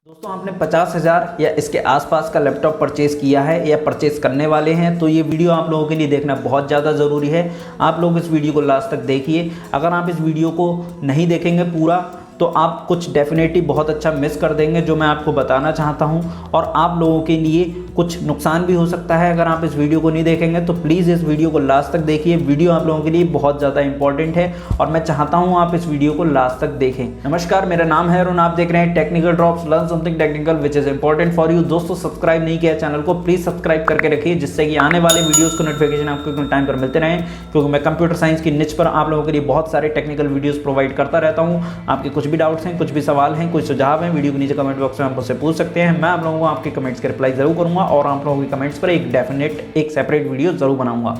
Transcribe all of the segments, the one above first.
दोस्तों आपने 50,000 या इसके आसपास का लैपटॉप परचेज़ किया है या परचेज़ करने वाले हैं तो ये वीडियो आप लोगों के लिए देखना बहुत ज़्यादा ज़रूरी है। आप लोग इस वीडियो को लास्ट तक देखिए। अगर आप इस वीडियो को नहीं देखेंगे पूरा तो आप कुछ डेफिनेटली बहुत अच्छा मिस कर देंगे जो मैं आपको बताना चाहता हूं, और आप लोगों के लिए कुछ नुकसान भी हो सकता है अगर आप इस वीडियो को नहीं देखेंगे। तो प्लीज़ इस वीडियो को लास्ट तक देखिए। वीडियो आप लोगों के लिए बहुत ज़्यादा इंपॉर्टेंट है और मैं चाहता हूं आप इस वीडियो को लास्ट तक देखें। नमस्कार, मेरा नाम है और आप देख रहे हैं technical drops, learn something technical which is important for you. दोस्तों सब्सक्राइब नहीं किया चैनल को, प्लीज़ सब्सक्राइब करके रखिए जिससे कि आने वाले वीडियोज़ को नोटिफिकेशन आपको टाइम पर मिलते रहें, क्योंकि मैं कंप्यूटर साइंस की निच पर आप लोगों के लिए बहुत सारे टेक्निकल वीडियोज़ प्रोवाइड करता रहता हूँ। आपके कुछ भी डाउट्स हैं, कुछ भी सवाल हैं, कुछ सुझाव हैं, वीडियो के नीचे कमेंट बॉक्स में आप मुझसे पूछ सकते हैं। मैं आप लोगों को आपके कमेंट्स के रिप्लाई जरूर करूंगा और आप लोगों के कमेंट्स पर एक सेपरेट वीडियो जरूर बनाऊंगा।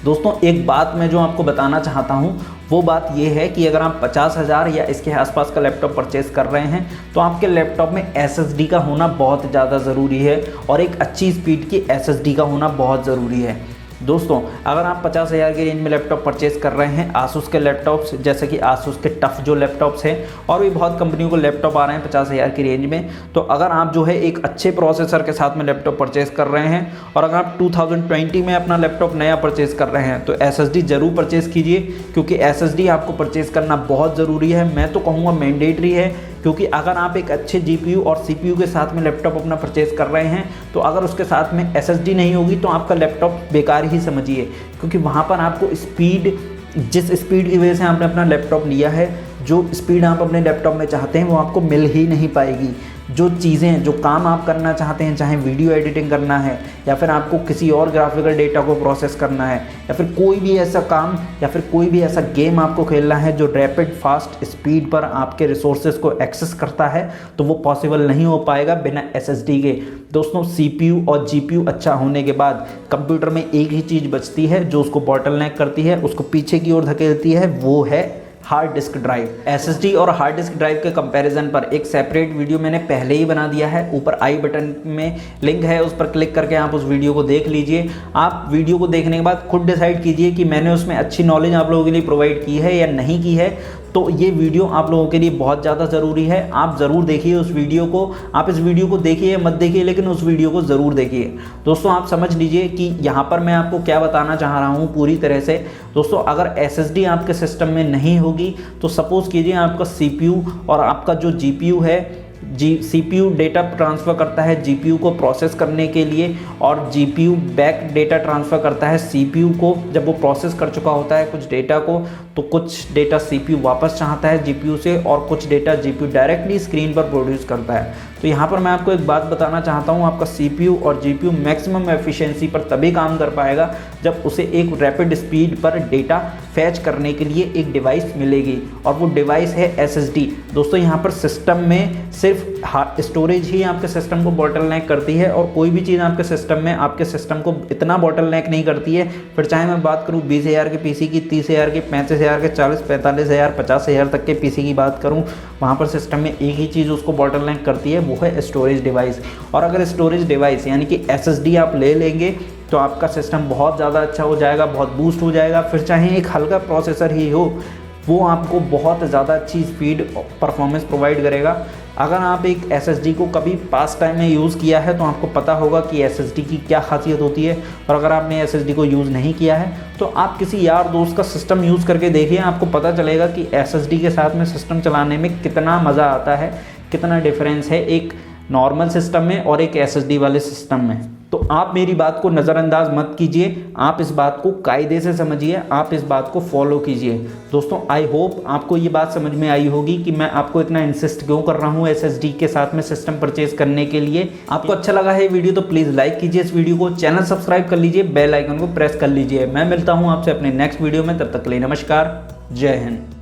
दोस्तों एक बात मैं जो आपको बताना चाहता हूं वो बात ये है कि अगर आप 50,000 या इसके आसपास का लैपटॉप परचेज कर रहे हैं तो आपके लैपटॉप में SSD का होना बहुत ज़्यादा ज़रूरी है और एक अच्छी स्पीड की SSD का होना बहुत ज़रूरी है। दोस्तों अगर आप 50,000 की रेंज में लैपटॉप परचेज कर रहे हैं, आसूस के लैपटॉप्स जैसे कि आसूस के टफ जो लैपटॉप्स हैं, और भी बहुत कंपनियों को लैपटॉप आ रहे हैं 50,000 की रेंज में, तो अगर आप जो है एक अच्छे प्रोसेसर के साथ में लैपटॉप परचेज कर रहे हैं और अगर आप 2020 में अपना लैपटॉप नया परचेज कर रहे हैं तो SSD ज़रूर परचेज़ कीजिए, क्योंकि SSD आपको परचेज़ करना बहुत ज़रूरी है। मैं तो कहूँगा मैंडेटरी है, क्योंकि अगर आप एक अच्छे GPU और CPU के साथ में लैपटॉप अपना परचेज़ कर रहे हैं तो अगर उसके साथ में SSD नहीं होगी तो आपका लैपटॉप बेकार ही समझिए, क्योंकि वहाँ पर आपको स्पीड, जिस स्पीड की वजह से आपने अपना लैपटॉप लिया है, जो स्पीड आप अपने लैपटॉप में चाहते हैं वो आपको मिल ही नहीं पाएगी। जो चीज़ें, जो काम आप करना चाहते हैं, चाहे वीडियो एडिटिंग करना है या फिर आपको किसी और ग्राफिकल डेटा को प्रोसेस करना है या फिर कोई भी ऐसा काम या फिर कोई भी ऐसा गेम आपको खेलना है जो रैपिड फास्ट स्पीड पर आपके रिसोर्सेज को एक्सेस करता है, तो वो पॉसिबल नहीं हो पाएगा बिना SSD के। दोस्तों CPU और GPU अच्छा होने के बाद कंप्यूटर में एक ही चीज़ बचती है जो उसको बॉटलनेक करती है, उसको पीछे की ओर धकेलती है, वो है हार्ड डिस्क ड्राइव। SSD और हार्ड डिस्क ड्राइव के कंपैरिजन पर एक सेपरेट वीडियो मैंने पहले ही बना दिया है, ऊपर आई बटन में लिंक है, उस पर क्लिक करके आप उस वीडियो को देख लीजिए। आप वीडियो को देखने के बाद खुद डिसाइड कीजिए कि मैंने उसमें अच्छी नॉलेज आप लोगों के लिए प्रोवाइड की है या नहीं की है। तो ये वीडियो आप लोगों के लिए बहुत ज़्यादा ज़रूरी है, आप ज़रूर देखिए उस वीडियो को। आप इस वीडियो को देखिए मत देखिए, लेकिन उस वीडियो को ज़रूर देखिए। दोस्तों आप समझ लीजिए कि यहाँ पर मैं आपको क्या बताना चाह रहा हूँ पूरी तरह से। दोस्तों अगर SSD आपके सिस्टम में नहीं होगी तो सपोज़ कीजिए आपका CPU और आपका जो GPU है, CPU डेटा ट्रांसफ़र करता है GPU को प्रोसेस करने के लिए, और GPU बैक डेटा ट्रांसफ़र करता है CPU को। जब वो प्रोसेस कर चुका होता है कुछ डेटा को, तो कुछ डेटा CPU वापस चाहता है GPU से और कुछ डेटा GPU डायरेक्टली स्क्रीन पर प्रोड्यूस करता है। तो यहाँ पर मैं आपको एक बात बताना चाहता हूँ, आपका CPU और GPU मैक्सिमम एफिशिएंसी पर तभी काम कर पाएगा जब उसे एक रैपिड स्पीड पर डेटा फैच करने के लिए एक डिवाइस मिलेगी, और वो डिवाइस है SSD। दोस्तों यहाँ पर सिस्टम में सिर्फ स्टोरेज ही आपके सिस्टम को बॉटलनेक करती है और कोई भी चीज़ आपके सिस्टम में आपके सिस्टम को इतना बॉटलनेक नहीं करती है। फिर चाहे मैं बात करूँ 20,000 के PC की, 30,000 के, 35,000 के, 40-45,000, 50,000 तक के PC की बात करूँ, वहाँ पर सिस्टम में एक ही चीज़ उसको बॉटलनेक करती है, वो है स्टोरेज डिवाइस। और अगर स्टोरेज डिवाइस यानी कि SSD आप ले लेंगे तो आपका सिस्टम बहुत ज़्यादा अच्छा हो जाएगा, बहुत बूस्ट हो जाएगा। फिर चाहे एक हल्का प्रोसेसर ही हो, वो आपको बहुत ज़्यादा अच्छी स्पीड परफॉर्मेंस प्रोवाइड करेगा। अगर आप एक SSD को कभी पास टाइम में यूज़ किया है तो आपको पता होगा कि SSD की क्या खासियत होती है, और अगर आपने SSD को यूज़ नहीं किया है तो आप किसी यार दोस्त का सिस्टम यूज़ करके देखिए, आपको पता चलेगा कि SSD के साथ में सिस्टम चलाने में कितना मज़ा आता है, कितना डिफरेंस है एक नॉर्मल सिस्टम में और एक SSD वाले सिस्टम में। तो आप मेरी बात को नज़रअंदाज मत कीजिए, आप इस बात को कायदे से समझिए, आप इस बात को फॉलो कीजिए। दोस्तों आई होप आपको ये बात समझ में आई होगी कि मैं आपको इतना इंसिस्ट क्यों कर रहा हूँ SSD के साथ में सिस्टम परचेज करने के लिए। आपको अच्छा लगा है वीडियो तो प्लीज़ लाइक कीजिए इस वीडियो को, चैनल सब्सक्राइब कर लीजिए, बेल आइकन को प्रेस कर लीजिए। मैं मिलता हूँ आपसे अपने नेक्स्ट वीडियो में, तब तक के लिए नमस्कार, जय हिंद।